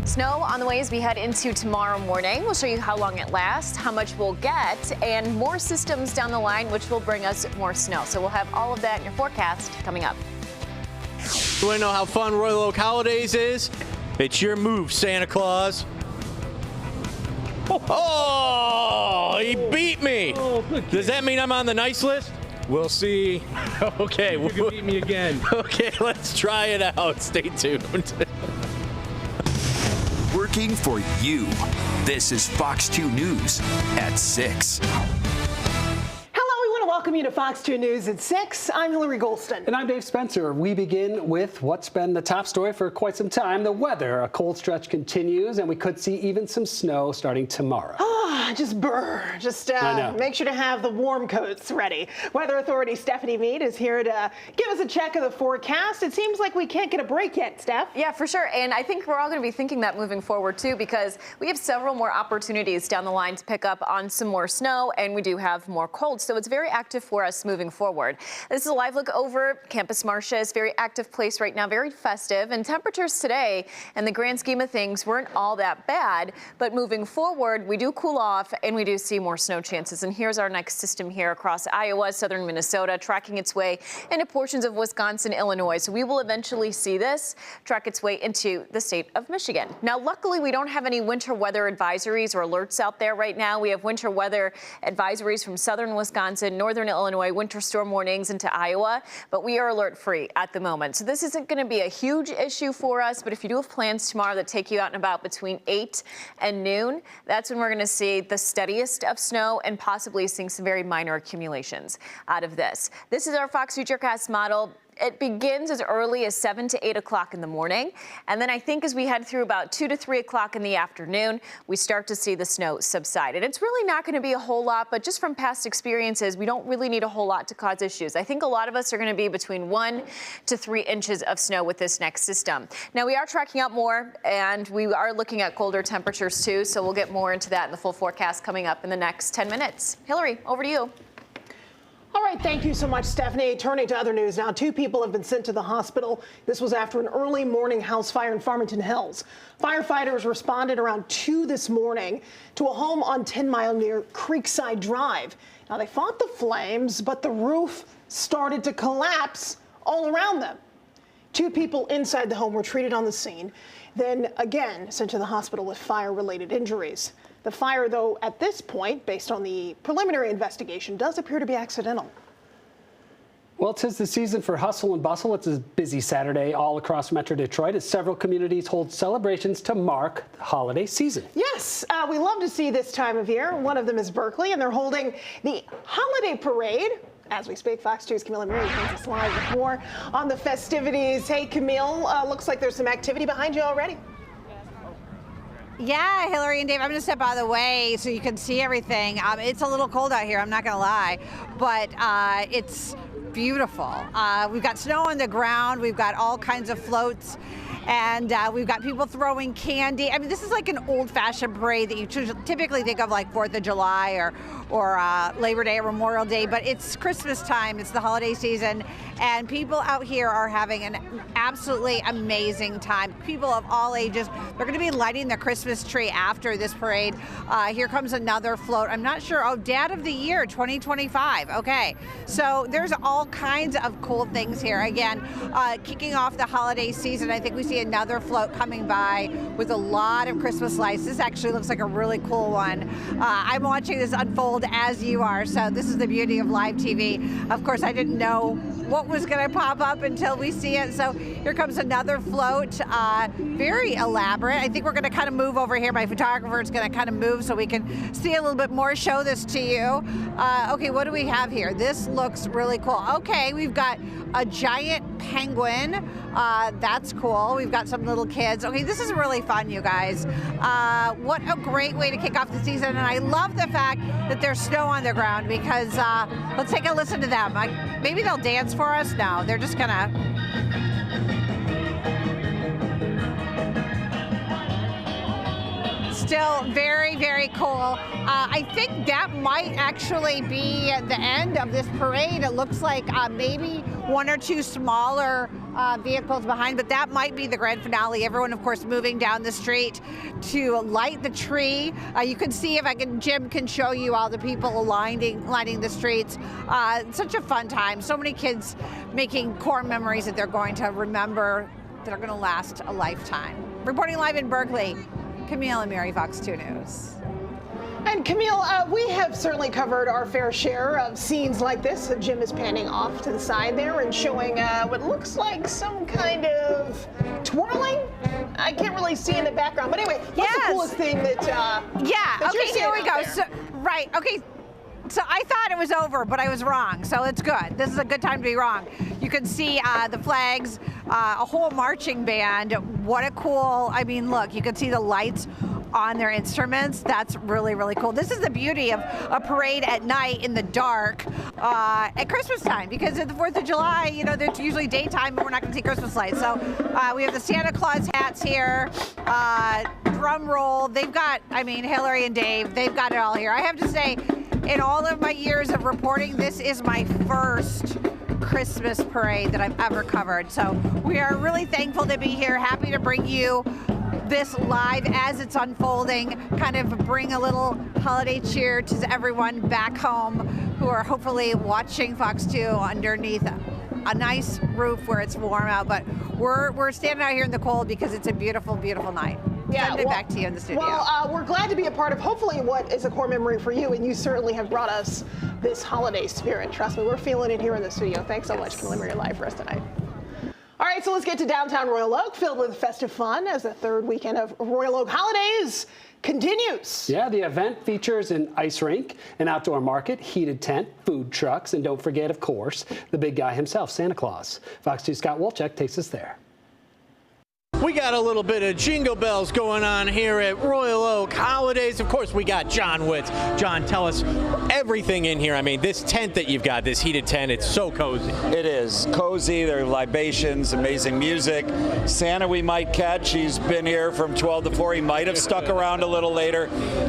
Snow on the way as we head into tomorrow morning. We'll show you how long it lasts, how much we'll get, and more systems down the line, which will bring us more snow. So we'll have all of that in your forecast coming up. You want to know how fun Royal Oak Holidays is? It's your move, Santa Claus. Oh, he beat me. Does that mean I'm on the nice list? We'll see. Okay. You can beat me again. Okay, let's try it out. Stay tuned. Working for you. This is Fox 2 News at 6. Welcome you to Fox 2 News at 6. I'm Hilary Golston. And I'm Dave Spencer. We begin with what's been the top story for quite some time, the weather. A cold stretch continues, and we could see even some snow starting tomorrow. Just make sure to have the warm coats ready. Weather Authority Stephanie Mead is here to give us a check of the forecast. It seems like we can't get a break yet, Steph. Yeah, for sure. And I think we're all going to be thinking that moving forward, too, because we have several more opportunities down the line to pick up on some more snow, and we do have more cold. So it's very active for us moving forward. This is a live look over Campus Martius. Very active place right now, very festive. And temperatures today, in the grand scheme of things, weren't all that bad. But moving forward, we do cool off and we do see more snow chances. And here's our next system here across Iowa, southern Minnesota, tracking its way into portions of Wisconsin, Illinois. So we will eventually see this track its way into the state of Michigan. Now, luckily, we don't have any winter weather advisories or alerts out there right now. We have winter weather advisories from southern Wisconsin, northern Illinois, winter storm warnings into Iowa, but we are alert free at the moment. So this isn't going to be a huge issue for us, but if you do have plans tomorrow that take you out and about between 8 and noon, that's when we're going to see the steadiest of snow and possibly seeing some very minor accumulations out of this. This is our Fox Futurecast model. It begins as early as 7 to 8 o'clock in the morning. And then I think as we head through about 2 to 3 o'clock in the afternoon, we start to see the snow subside. And it's really not going to be a whole lot, but just from past experiences, we don't really need a whole lot to cause issues. I think a lot of us are going to be between 1 to 3 inches of snow with this next system. Now, we are tracking out more, and we are looking at colder temperatures, too. So we'll get more into that in the full forecast coming up in the next 10 minutes. Hilary, over to you. All right, thank you so much, Stephanie. Turning to other news now, 2 people have been sent to the hospital. This was after an early morning house fire in Farmington Hills. Firefighters responded around 2 this morning to a home on 10 Mile near Creekside Drive. Now, they fought the flames, but the roof started to collapse all around them. 2 people inside the home were treated on the scene, then again sent to the hospital with fire-related injuries. The fire, though, at this point, based on the preliminary investigation, does appear to be accidental. Well, 'tis the season for hustle and bustle. It's a busy Saturday all across Metro Detroit as several communities hold celebrations to mark the holiday season. Yes, we love to see this time of year. One of them is Berkley, and they're holding the holiday parade. As we speak, Fox 2's Camille Murray joins us live with more on the festivities. Hey, Camille, looks like there's some activity behind you already. Yeah, Hilary and Dave, I'm going to step out of the way so you can see everything. It's a little cold out here, I'm not going to lie, but it's beautiful. We've got snow on the ground, we've got all kinds of floats, and we've got people throwing candy. I mean, this is like an old-fashioned parade that you typically think of like 4th of July or Labor Day or Memorial Day, but it's Christmas time, it's the holiday season, and people out here are having an absolutely amazing time. People of all ages, they're going to be lighting the Christmas tree after this parade. Here comes another float. I'm not sure. Oh, Dad of the Year 2025. Okay, so there's all kinds of cool things here. Again, kicking off the holiday season, I think we see another float coming by with a lot of Christmas lights. This actually looks like a really cool one. I'm watching this unfold as you are, so this is the beauty of live TV. Of course, I didn't know what was going to pop up until we see it. So here comes another float, very elaborate. I think we're going to kind of move over here. My photographer is going to kind of move so we can see a little bit more, show this to you. Okay, what do we have here? This looks really cool. Okay, we've got a giant penguin. That's cool. We've got some little kids. Okay, this is really fun, you guys. What a great way to kick off the season. And I love the fact that there's snow on the ground because let's take a listen to them. Maybe they'll dance for us. No, they're just gonna. Still very, very cool. I think that might actually be the end of this parade. It looks like maybe one or two smaller vehicles behind, but that might be the grand finale. Everyone, of course, moving down the street to light the tree. You can see if Jim can show you all the people lining the streets. Such a fun time. So many kids making core memories that they're going to remember, that are going to last a lifetime. Reporting live in Berkeley, Camille and Mary, Fox 2 News. And Camille, we have certainly covered our fair share of scenes like this. Jim is panning off to the side there and showing what looks like some kind of twirling. I can't really see in the background, but anyway, what's the coolest thing that? That okay, here we go. There? So, right, okay. So I thought it was over, but I was wrong. So it's good. This is a good time to be wrong. You can see the flags, a whole marching band. What a cool, I mean, look, you can see the lights on their instruments. That's really, really cool. This is the beauty of a parade at night in the dark at Christmas time, because at the 4th of July, you know, there's usually daytime, but we're not going to see Christmas lights. So we have the Santa Claus hats here, drum roll. They've got, I mean, Hillary and Dave, they've got it all here. I have to say, in all of my years of reporting, this is my first Christmas parade that I've ever covered. So we are really thankful to be here, happy to bring you this live as it's unfolding, kind of bring a little holiday cheer to everyone back home who are hopefully watching Fox 2 underneath a nice roof where it's warm out. But we're standing out here in the cold because it's a beautiful, beautiful night. Yeah, Send it back to you in the studio. Well, we're glad to be a part of hopefully what is a core memory for you, and you certainly have brought us this holiday spirit. Trust me, we're feeling it here in the studio. Thanks so much for delivering your live for us tonight. All right, so let's get to downtown Royal Oak, filled with festive fun as the third weekend of Royal Oak holidays continues. Yeah, the event features an ice rink, an outdoor market, heated tent, food trucks, and don't forget, of course, the big guy himself, Santa Claus. Fox 2 Scott Wolchek takes us there. We got a little bit of jingle bells going on here at Royal Oak Holidays. Of course, we got John Witz. John, tell us everything in here. I mean, this tent that you've got, this heated tent, it's so cozy. It is cozy. There are libations, amazing music. Santa we might catch. He's been here from 12 to 4. He might have stuck around a little later.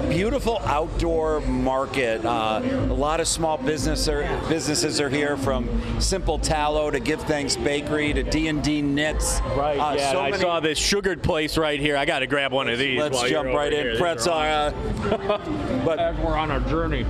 Beautiful outdoor market. A lot of small businesses are here, from Simple Tallow to Give Thanks Bakery to D&D Knits. Right, yeah, so I saw this sugared place right here. I got to grab one of these. Let's jump right in. Pretzel. But we're on our journey.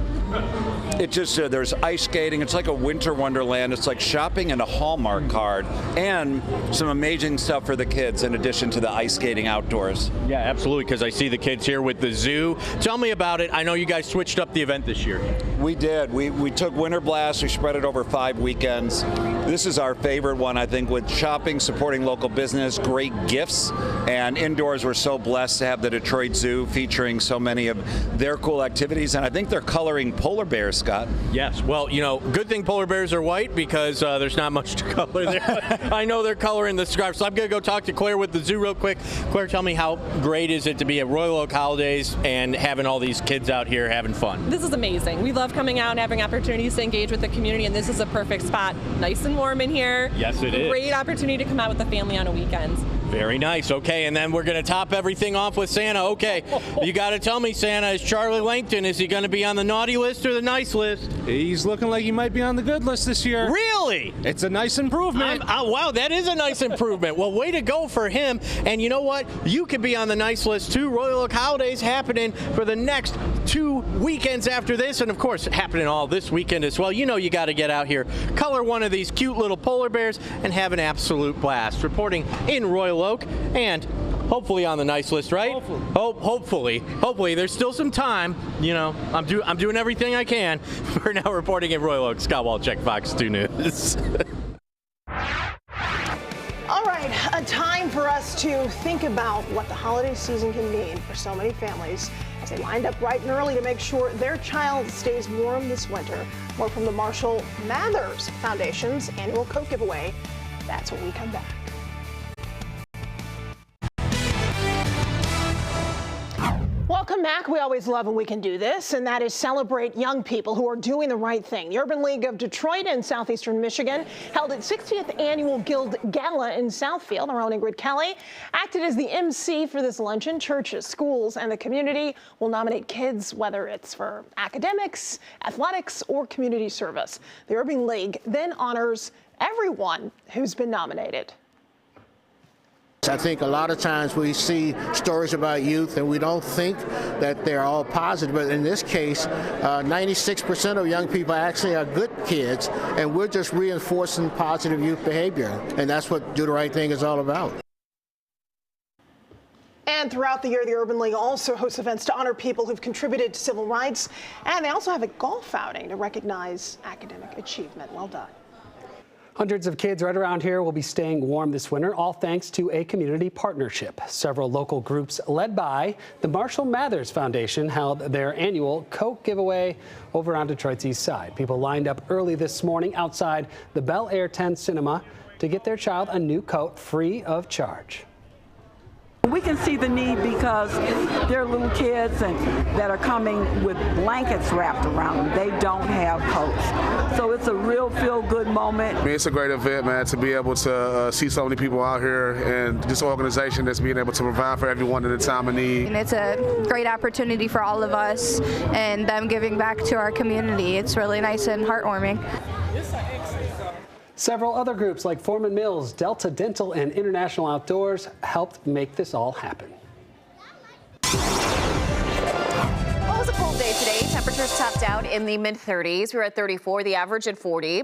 It just, there's ice skating. It's like a winter wonderland. It's like shopping in a Hallmark card, and some amazing stuff for the kids in addition to the ice skating outdoors. Yeah, absolutely, because I see the kids here with the zoo. Tell me about it. I know you guys switched up the event this year. We did. We took Winter Blast. We spread it over 5 weekends. This is our favorite one, I think, with shopping, supporting local business, great gifts, and indoors we're so blessed to have the Detroit Zoo featuring so many of their cool activities, and I think they're coloring polar bears, Scott. Yes. Well, you know, good thing polar bears are white, because there's not much to color there. I know they're coloring the scarf, so I'm going to go talk to Claire with the zoo real quick. Claire, tell me, how great is it to be at Royal Oak Holidays and having all these kids out here having fun? This is amazing. We love coming out and having opportunities to engage with the community, and this is a perfect spot. Nice and warm in here. Yes, it is. Great opportunity to come out with the family on a weekend. Very nice. Okay, and then we're going to top everything off with Santa. Okay, you got to tell me, Santa, is Charlie Langton, is he going to be on the naughty list or the nice list? He's looking like he might be on the good list this year. Really? It's a nice improvement. Oh, wow, that is a nice improvement. Well, way to go for him. And you know what? You could be on the nice list too. Royal Oak Holidays happening for the next 2 weekends after this, and of course happening all this weekend as well. You know you got to get out here, color one of these cute little polar bears, and have an absolute blast. Reporting in Royal Oak, and hopefully on the nice list, right? Hopefully. Hopefully. There's still some time. You know, I'm doing everything I can. For now, reporting in Royal Oak, Scott Wolchek, Fox 2 News. All right, a time for us to think about what the holiday season can mean for so many families as they lined up bright and early to make sure their child stays warm this winter. More from the Marshall Mathers Foundation's annual coat giveaway. That's when we come back. Welcome Welcome back. We always love when we can do this, and that is celebrate young people who are doing the right thing. The Urban League of Detroit in southeastern Michigan held its 60th annual Guild Gala in Southfield. Our own Ingrid Kelly acted as the MC for this luncheon. Churches, schools, and the community will nominate kids, whether it's for academics, athletics, or community service. The Urban League then honors everyone who's been nominated. I think a lot of times we see stories about youth and we don't think that they're all positive, but in this case, 96% of young people actually are good kids, and we're just reinforcing positive youth behavior, and that's what Do the Right Thing is all about. And throughout the year, the Urban League also hosts events to honor people who've contributed to civil rights, and they also have a golf outing to recognize academic achievement. Well done. Hundreds of kids right around here will be staying warm this winter, all thanks to a community partnership. Several local groups led by the Marshall Mathers Foundation held their annual coat giveaway over on Detroit's east side. People lined up early this morning outside the Bel Air 10 Cinema to get their child a new coat free of charge. We can see the need because they're little kids and that are coming with blankets wrapped around them. They don't have coats. So it's a real feel-good moment. I mean, it's a great event, man, to be able to see so many people out here and this organization that's being able to provide for everyone in a time of need. And it's a great opportunity for all of us and them giving back to our community. It's really nice and heartwarming. Several other groups like Foreman Mills, Delta Dental, and International Outdoors helped make this all happen. Well, it was a cold day today. Temperatures topped out in the mid-30s. We were at 34, the average at 40.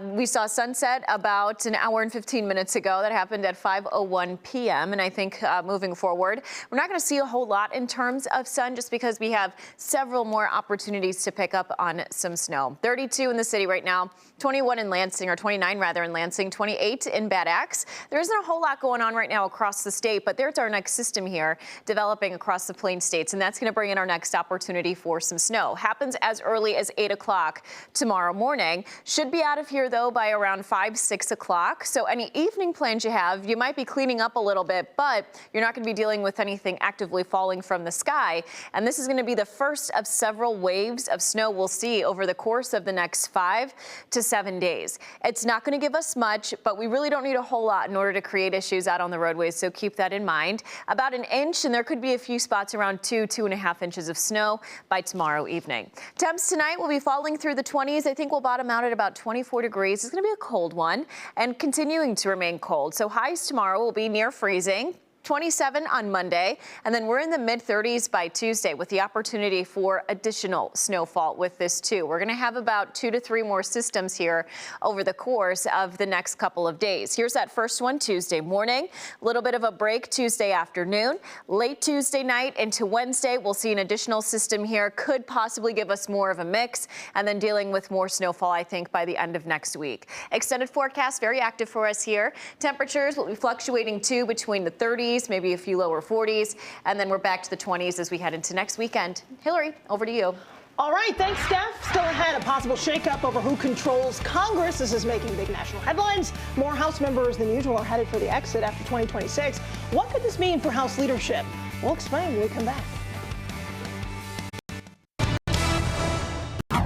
We saw sunset about an hour and 15 minutes ago. That happened at 5:01 p.m. And I think moving forward, we're not going to see a whole lot in terms of sun just because we have several more opportunities to pick up on some snow. 32 in the city right now, 21 in Lansing, or 29 rather in Lansing, 28 in Bad Axe. There isn't a whole lot going on right now across the state, but there's our next system here developing across the Plain States, and that's going to bring in our next opportunity for some snow. Happens as early as 8 o'clock tomorrow morning. Should be out of here, though, by around 5, 6 o'clock. So any evening plans you have, you might be cleaning up a little bit, but you're not going to be dealing with anything actively falling from the sky. And this is going to be the first of several waves of snow we'll see over the course of the next 5 to 7 days. It's not going to give us much, but we really don't need a whole lot in order to create issues out on the roadways, so keep that in mind. About an inch, and there could be a few spots around 2.5 inches of snow by tomorrow evening. Temps tonight will be falling through the 20s. I think we'll bottom out at about 24 degrees. It's going to be a cold one and continuing to remain cold. So highs tomorrow will be near freezing. 27 on Monday, and then we're in the mid-30s by Tuesday with the opportunity for additional snowfall with this too. We're going to have about 2 to 3 more systems here over the course of the next couple of days. Here's that first one Tuesday morning, a little bit of a break Tuesday afternoon. Late Tuesday night into Wednesday, we'll see an additional system here, could possibly give us more of a mix, and then dealing with more snowfall, I think, by the end of next week. Extended forecast, very active for us here. Temperatures will be fluctuating too between the 30s, maybe a few lower 40s, and then we're back to the 20s as we head into next weekend. Hillary, over to you. All right, thanks, Steph. Still ahead, a possible shakeup over who controls Congress. This is making big national headlines. More House members than usual are headed for the exit after 2026. What could this mean for House leadership? We'll explain when we come back.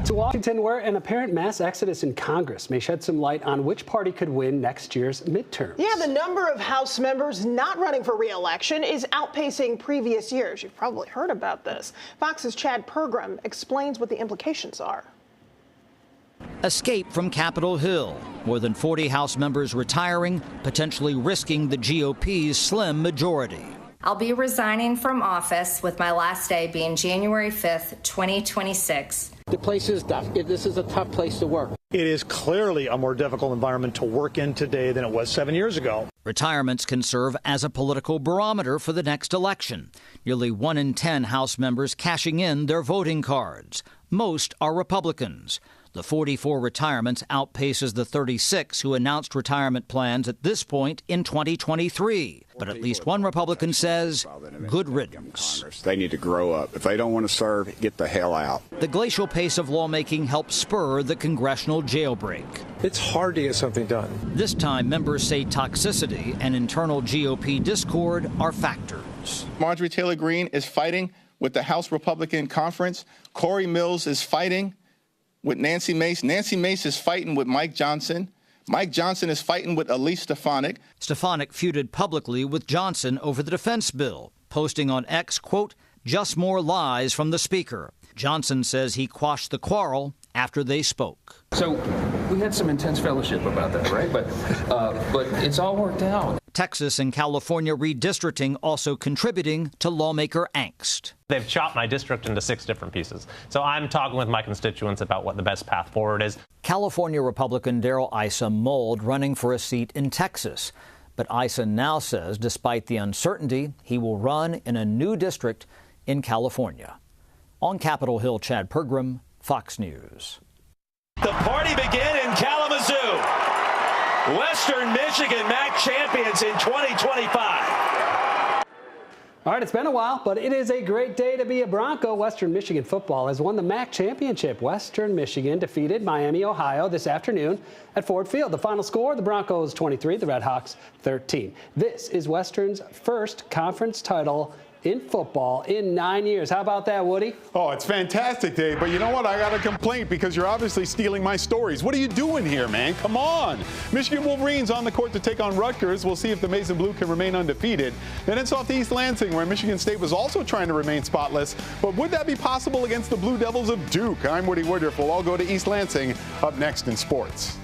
To Washington, where an apparent mass exodus in Congress may shed some light on which party could win next year's midterms. Yeah, the number of House members not running for re-election is outpacing previous years. You've probably heard about this. Fox's Chad Pergram explains what the implications are. Escape from Capitol Hill. More than 40 House members retiring, potentially risking the GOP's slim majority. I'll be resigning from office with my last day being January 5th, 2026. The place is tough. This is a tough place to work. It is clearly a more difficult environment to work in today than it was 7 years ago. Retirements can serve as a political barometer for the next election. Nearly 1 in 10 House members cashing in their voting cards. Most are Republicans. The 44 retirements outpaces the 36 who announced retirement plans at this point in 2023. But at least one Republican says, good riddance. They need to grow up. If they don't want to serve, get the hell out. The glacial pace of lawmaking helped spur the congressional jailbreak. It's hard to get something done. This time, members say toxicity and internal GOP discord are factors. Marjorie Taylor Greene is fighting with the House Republican Conference. Corey Mills is fighting with Nancy Mace. Nancy Mace is fighting with Mike Johnson. Mike Johnson is fighting with Elise Stefanik. Stefanik feuded publicly with Johnson over the defense bill, posting on X, quote, "just more lies from the speaker." Johnson says he quashed the quarrel after they spoke. So we had some intense fellowship about that, right? But it's all worked out. Texas and California redistricting also contributing to lawmaker angst. They've chopped my district into 6 different pieces. So I'm talking with my constituents about what the best path forward is. California Republican Darrell Issa mulled running for a seat in Texas. But Issa now says, despite the uncertainty, he will run in a new district in California. On Capitol Hill, Chad Pergram, Fox News. The party began in Kalamazoo. Western Michigan MAC champions in 2025. All right, it's been a while, but it is a great day to be a Bronco. Western Michigan football has won the MAC championship. Western Michigan defeated Miami, Ohio this afternoon at Ford Field. The final score, the Broncos 23, the Redhawks 13. This is Western's first conference title in football in 9 years. How about that, Woody? Oh, it's fantastic, Dave. But you know what? I got a complaint because you're obviously stealing my stories. What are you doing here, man? Come on. Michigan Wolverines on the court to take on Rutgers. We'll see if the Maize and Blue can remain undefeated. Then it's off to East Lansing, where Michigan State was also trying to remain spotless. But would that be possible against the Blue Devils of Duke? I'm Woody Woodruff. We'll all go to East Lansing up next in sports.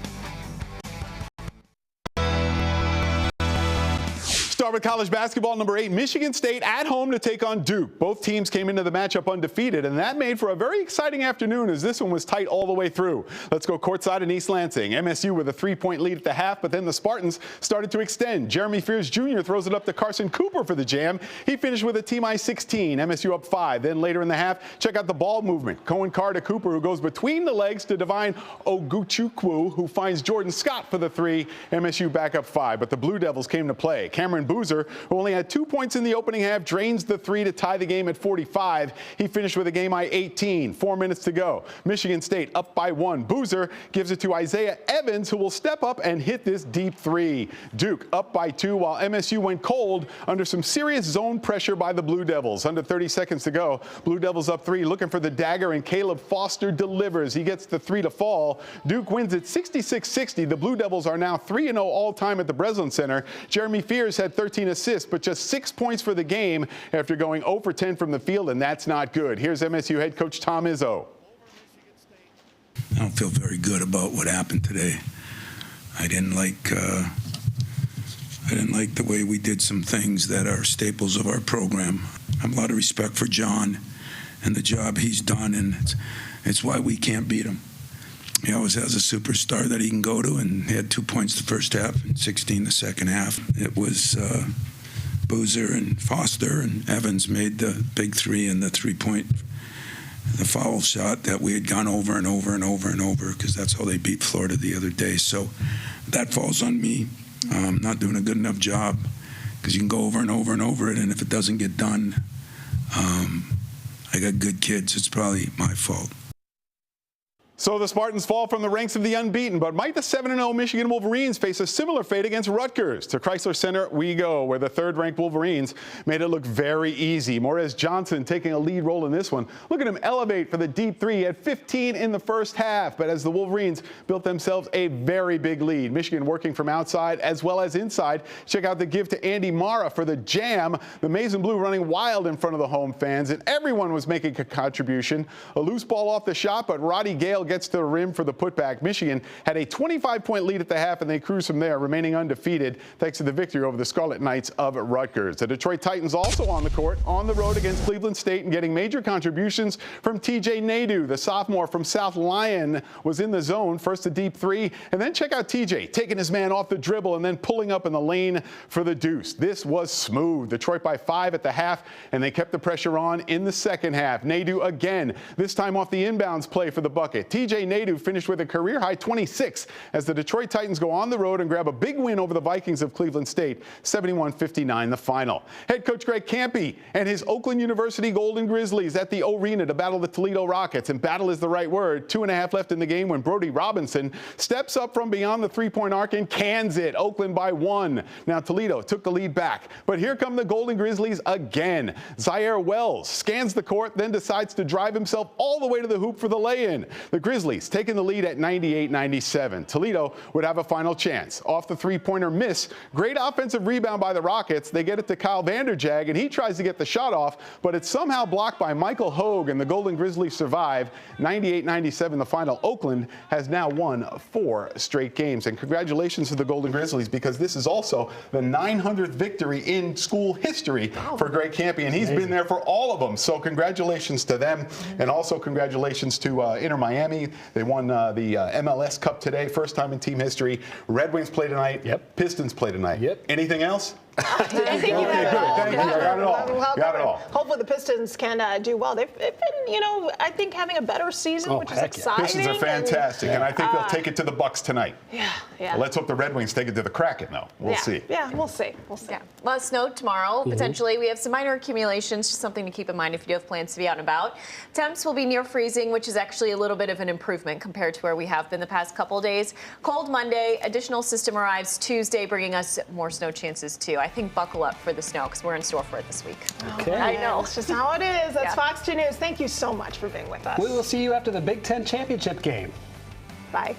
Start with college basketball. Number 8, Michigan State at home to take on Duke. Both teams came into the matchup undefeated, and that made for a very exciting afternoon as this one was tight all the way through. Let's go courtside in East Lansing. MSU with a 3-point lead at the half, but then the Spartans started to extend. Jeremy Fears Jr. throws it up to Carson Cooper for the jam. He finished with a team-high 16. MSU up 5. Then later in the half, check out the ball movement. Cohen Carr to Cooper, who goes between the legs to Divine Oguchukwu, who finds Jordan Scott for the 3. MSU back up 5, but the Blue Devils came to play. Cameron Boozer, who only had 2 points in the opening half, drains the 3 to tie the game at 45. He finished with a game-high 18. 4 minutes to go. Michigan State up by 1. Boozer gives it to Isaiah Evans, who will step up and hit this deep 3. Duke up by 2, while MSU went cold under some serious zone pressure by the Blue Devils. Under 30 seconds to go. Blue Devils up 3, looking for the dagger, and Caleb Foster delivers. He gets the 3 to fall. Duke wins at 66-60. The Blue Devils are now 3-0 all-time at the Breslin Center. Jeremy Fears had 13 assists, but just 6 points for the game after going 0 for 10 from the field, and that's not good. Here's MSU head coach Tom Izzo. I don't feel very good about what happened today. I didn't like the way we did some things that are staples of our program. I have a lot of respect for John and the job he's done, and it's why we can't beat him. He always has a superstar that he can go to, and he had 2 points the first half and 16 the second half. It was Boozer and Foster, and Evans made the big 3 and the 3-point, the foul shot that we had gone over and over and over and over, because that's how they beat Florida the other day. So that falls on me. Not doing a good enough job, because you can go over and over and over it, and if it doesn't get done, I got good kids. It's probably my fault. So the Spartans fall from the ranks of the unbeaten, but might the 7-0 Michigan Wolverines face a similar fate against Rutgers? To Chrysler Center we go, where the 3rd-ranked Wolverines made it look very easy. Morez Johnson taking a lead role in this one. Look at him elevate for the deep 3 at 15 in the first half, but as the Wolverines built themselves a very big lead. Michigan working from outside as well as inside. Check out the give to Andy Mara for the jam. The Maize and Blue running wild in front of the home fans, and everyone was making a contribution. A loose ball off the shot, but Roddy Gale gets to the rim for the putback. Michigan had a 25-point lead at the half, and they cruised from there, remaining undefeated thanks to the victory over the Scarlet Knights of Rutgers. The Detroit Titans also on the court, on the road against Cleveland State, and getting major contributions from TJ Nadeau. The sophomore from South Lyon was in the zone, first a deep 3, and then check out TJ taking his man off the dribble and then pulling up in the lane for the deuce. This was smooth. Detroit by 5 at the half, and they kept the pressure on in the second half. Nadeau again, this time off the inbounds play for the bucket. TJ Nadeau finished with a career-high 26 as the Detroit Titans go on the road and grab a big win over the Vikings of Cleveland State, 71-59 the final. Head coach Greg Kampe and his Oakland University Golden Grizzlies at the Arena to battle the Toledo Rockets. And battle is the right word. 2.5 left in the game when Brody Robinson steps up from beyond the three-point arc and cans it. Oakland by 1. Now Toledo took the lead back. But here come the Golden Grizzlies again. Zaire Wells scans the court, then decides to drive himself all the way to the hoop for the lay-in. The Grizzlies taking the lead at 98-97. Toledo would have a final chance. Off the three-pointer miss. Great offensive rebound by the Rockets. They get it to Kyle Vanderjag, and he tries to get the shot off, but it's somehow blocked by Michael Hogue, and the Golden Grizzlies survive. 98-97 the final. Oakland has now won 4 straight games. And congratulations to the Golden Grizzlies, because this is also the 900th victory in school history for Greg Kampe, and he's been there for all of them. So congratulations to them, and also congratulations to Inter Miami. They won the MLS Cup today, first time in team history. Red Wings play tonight. Yep. Pistons play tonight. Yep. Anything else? I think you okay, good. Thank you. I got it all. Got it all. Hopefully the Pistons can do well. They've been, I think having a better season, which is exciting. Pistons are fantastic, and I think they'll take it to the Bucks tonight. Yeah. Well, let's hope the Red Wings take it to the Kraken, though. We'll see. Yeah, we'll see. Yeah. Well, snow tomorrow, potentially. We have some minor accumulations, just something to keep in mind if you do have plans to be out and about. Temps will be near freezing, which is actually a little bit of an improvement compared to where we have been the past couple of days. Cold Monday, additional system arrives Tuesday, bringing us more snow chances, too. I think buckle up for the snow, because we're in store for it this week. Okay. I know. It's just how it is. That's Fox 2 News. Thank you so much for being with us. We will see you after the Big Ten championship game. Bye.